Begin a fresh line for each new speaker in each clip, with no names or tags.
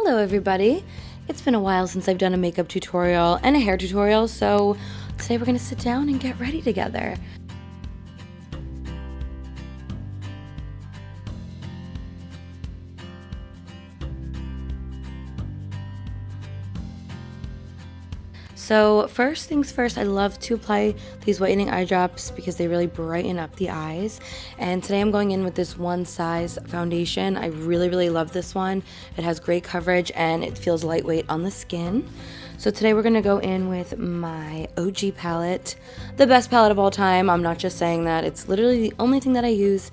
Hello everybody! It's been a while since I've done a makeup tutorial and a hair tutorial, so today we're going to sit down and get ready together. So first things first, I love to apply these whitening eye drops because they really brighten up the eyes. And today I'm going in with this One Size foundation. I really love this one. It has great coverage and it feels lightweight on the skin. So today we're going to go in with my OG palette, the best palette of all time. I'm not just saying that. It's literally the only thing that I use.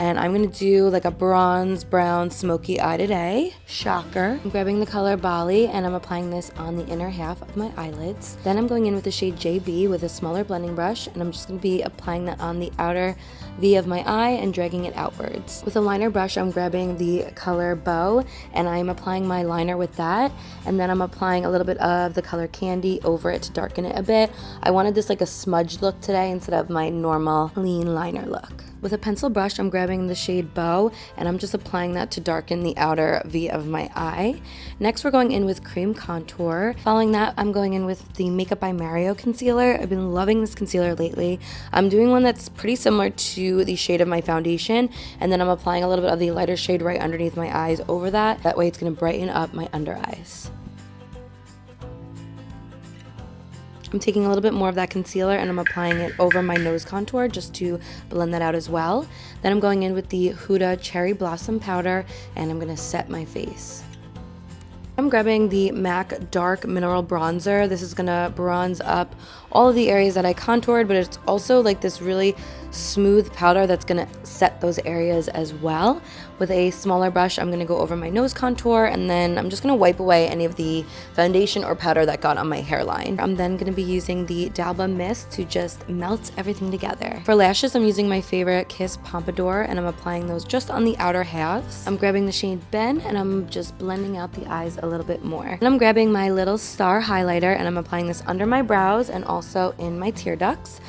And I'm going to do like a bronze, brown, smoky eye today. Shocker. I'm grabbing the color Bali and I'm applying this on the inner half of my eyelids. Then I'm going in with the shade JB with a smaller blending brush, and I'm just going to be applying that on the outer V of my eye and dragging it outwards. With a liner brush, I'm grabbing the color Bow and I'm applying my liner with that. And then I'm applying a little bit of the color Candy over it to darken it a bit. I wanted this like a smudge look today instead of my normal clean liner look. With a pencil brush, I'm grabbing the shade Bow and I'm just applying that to darken the outer V of my eye. Next, we're going in with cream contour. Following that, I'm going in with the Makeup by Mario concealer. I've been loving this concealer lately. I'm doing one that's pretty similar to the shade of my foundation, and then I'm applying a little bit of the lighter shade right underneath my eyes over that. That way it's going to brighten up my under eyes. I'm taking a little bit more of that concealer and I'm applying it over my nose contour just to blend that out as well. Then I'm going in with the Huda Cherry Blossom Powder and I'm going to set my face. I'm grabbing the MAC Dark Mineral Bronzer. This is going to bronze up all of the areas that I contoured, but it's also like this really smooth powder that's going to set those areas as well. With a smaller brush, I'm going to go over my nose contour and then I'm just going to wipe away any of the foundation or powder that got on my hairline. I'm then going to be using the D'Alba Mist to just melt everything together. For lashes, I'm using my favorite Kiss Pompadour and I'm applying those just on the outer halves. I'm grabbing the shade Ben and I'm just blending out the eyes a little bit more. And I'm grabbing my little star highlighter and I'm applying this under my brows and also in my tear ducts.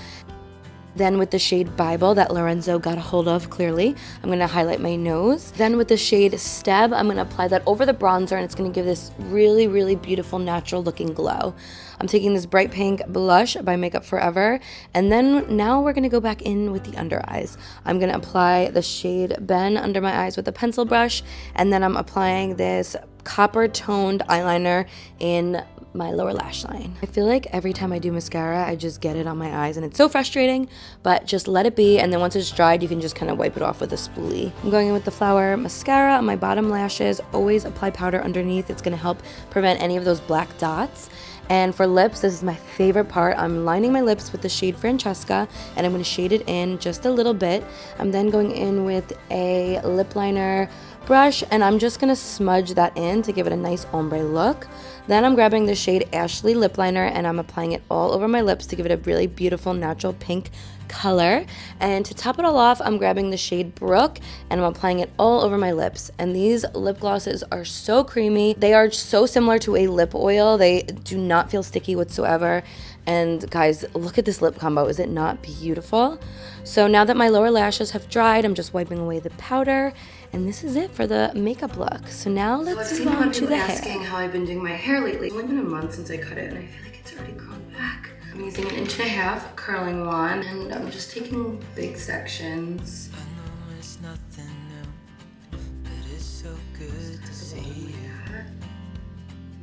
Then with the shade Bybel that Lorenzo got a hold of clearly, I'm going to highlight my nose. Then with the shade Steb, I'm going to apply that over the bronzer and it's going to give this really beautiful natural looking glow. I'm taking this bright pink blush by Makeup Forever, and then now we're going to go back in with the under eyes. I'm going to apply the shade Ben under my eyes with a pencil brush, and then I'm applying this copper toned eyeliner in my lower lash line. I feel like every time I do mascara, I just get it on my eyes and it's so frustrating, but just let it be, and then once it's dried, you can just kind of wipe it off with a spoolie. I'm going in with the Flower mascara on my bottom lashes. Always apply powder underneath. It's going to help prevent any of those black dots. And for lips, this is my favorite part. I'm lining my lips with the shade Francesca and I'm going to shade it in just a little bit. I'm then going in with a lip liner brush and I'm just going to smudge that in to give it a nice ombre look. Then I'm grabbing the shade Ashley lip liner and I'm applying it all over my lips to give it a really beautiful natural pink color. And to top it all off, I'm grabbing the shade Brook and I'm applying it all over my lips. And these lip glosses are so creamy. They are so similar to a lip oil. They do not feel sticky whatsoever. And guys, look at this lip combo. Is it not beautiful? So now that my lower lashes have dried, I'm just wiping away the powder. And this is it for the makeup look. So now let's move on to the hair. Asking how I've been doing my hair lately. It's only been a month since I cut it and I feel like it's already grown back. I'm using an 1.5 inch curling wand and I'm just taking big sections.
I know it's nothing new, but it's so good to see you.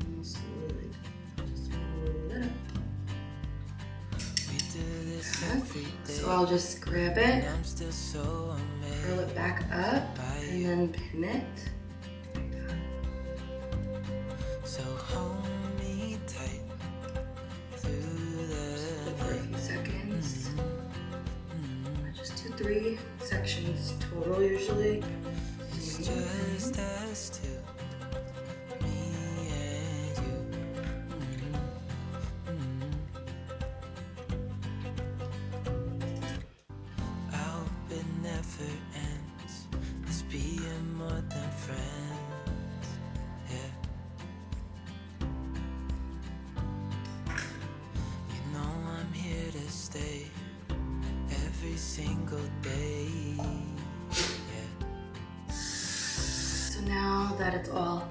And slowly just roll it up.
We do this every day.
So I'll just grab it,
I'm still so amazed.
curl it back up, and then pin it.
So hold me tight through the
For a few seconds. I just do 3 sections total usually.
It's just us two, me and you. I hope it never ends. Let's be more than friends. Yeah. You know I'm here to stay every single day. Yeah.
So now that it's all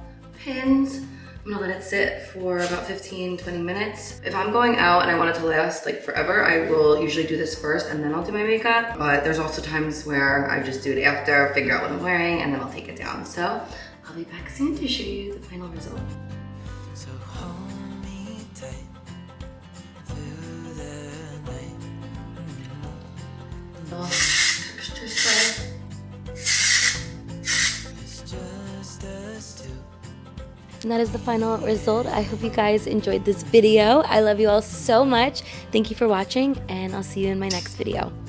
pins. I'm gonna let it sit for about 15-20 minutes. If I'm going out and I want it to last like forever, I will usually do this first and then I'll do my makeup. But there's also times where I just do it after, figure out what I'm wearing, and then I'll take it down. So I'll be back soon to show you the final result.
So hold me tight through the night.
Texture spray.
It's just us two.
And that is the final result. I hope you guys enjoyed this video. I love you all so much. Thank you for watching, and I'll see you in my next video.